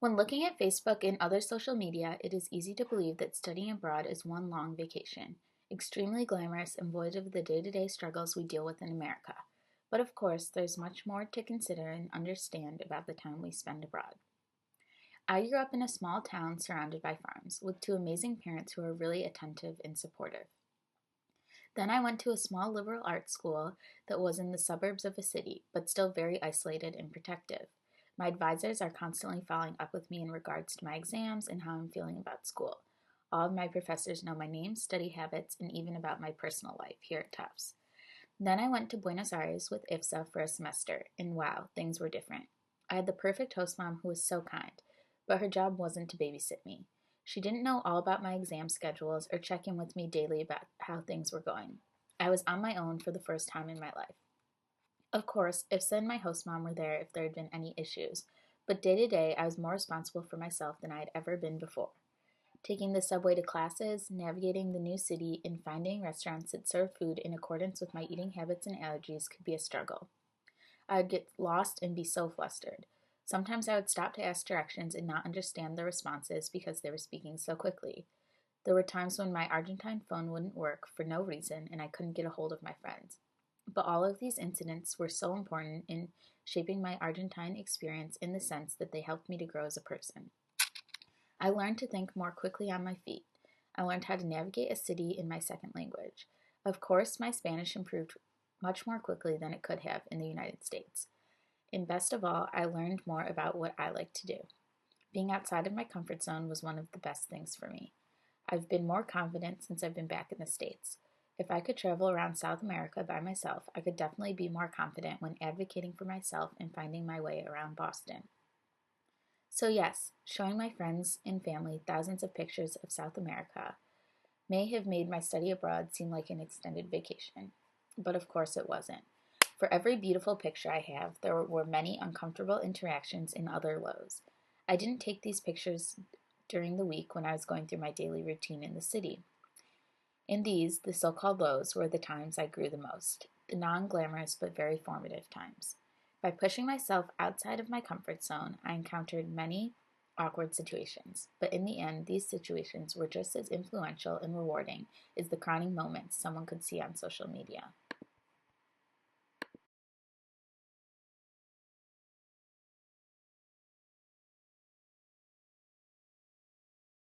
When looking at Facebook and other social media, it is easy to believe that studying abroad is one long vacation, extremely glamorous and void of the day-to-day struggles we deal with in America. But of course, there's much more to consider and understand about the time we spend abroad. I grew up in a small town surrounded by farms, with two amazing parents who were really attentive and supportive. Then I went to a small liberal arts school that was in the suburbs of a city, but still very isolated and protective. My advisors are constantly following up with me in regards to my exams and how I'm feeling about school. All of my professors know my name, study habits, and even about my personal life here at Tufts. Then I went to Buenos Aires with IFSA for a semester, and wow, things were different. I had the perfect host mom who was so kind, but her job wasn't to babysit me. She didn't know all about my exam schedules or check in with me daily about how things were going. I was on my own for the first time in my life. Of course, IFSA and my host mom were there if there had been any issues, but day to day I was more responsible for myself than I had ever been before. Taking the subway to classes, navigating the new city, and finding restaurants that serve food in accordance with my eating habits and allergies could be a struggle. I would get lost and be so flustered. Sometimes I would stop to ask directions and not understand the responses because they were speaking so quickly. There were times when my Argentine phone wouldn't work for no reason and I couldn't get a hold of my friends. But all of these incidents were so important in shaping my Argentine experience in the sense that they helped me to grow as a person. I learned to think more quickly on my feet. I learned how to navigate a city in my second language. Of course, my Spanish improved much more quickly than it could have in the United States. And best of all, I learned more about what I like to do. Being outside of my comfort zone was one of the best things for me. I've been more confident since I've been back in the States. If I could travel around South America by myself, I could definitely be more confident when advocating for myself and finding my way around Boston. So yes, showing my friends and family thousands of pictures of South America may have made my study abroad seem like an extended vacation. But of course it wasn't. For every beautiful picture I have, there were many uncomfortable interactions and other lows. I didn't take these pictures during the week when I was going through my daily routine in the city. In these, the so-called lows were the times I grew the most, the non-glamorous but very formative times. By pushing myself outside of my comfort zone, I encountered many awkward situations, but in the end, these situations were just as influential and rewarding as the crowning moments someone could see on social media.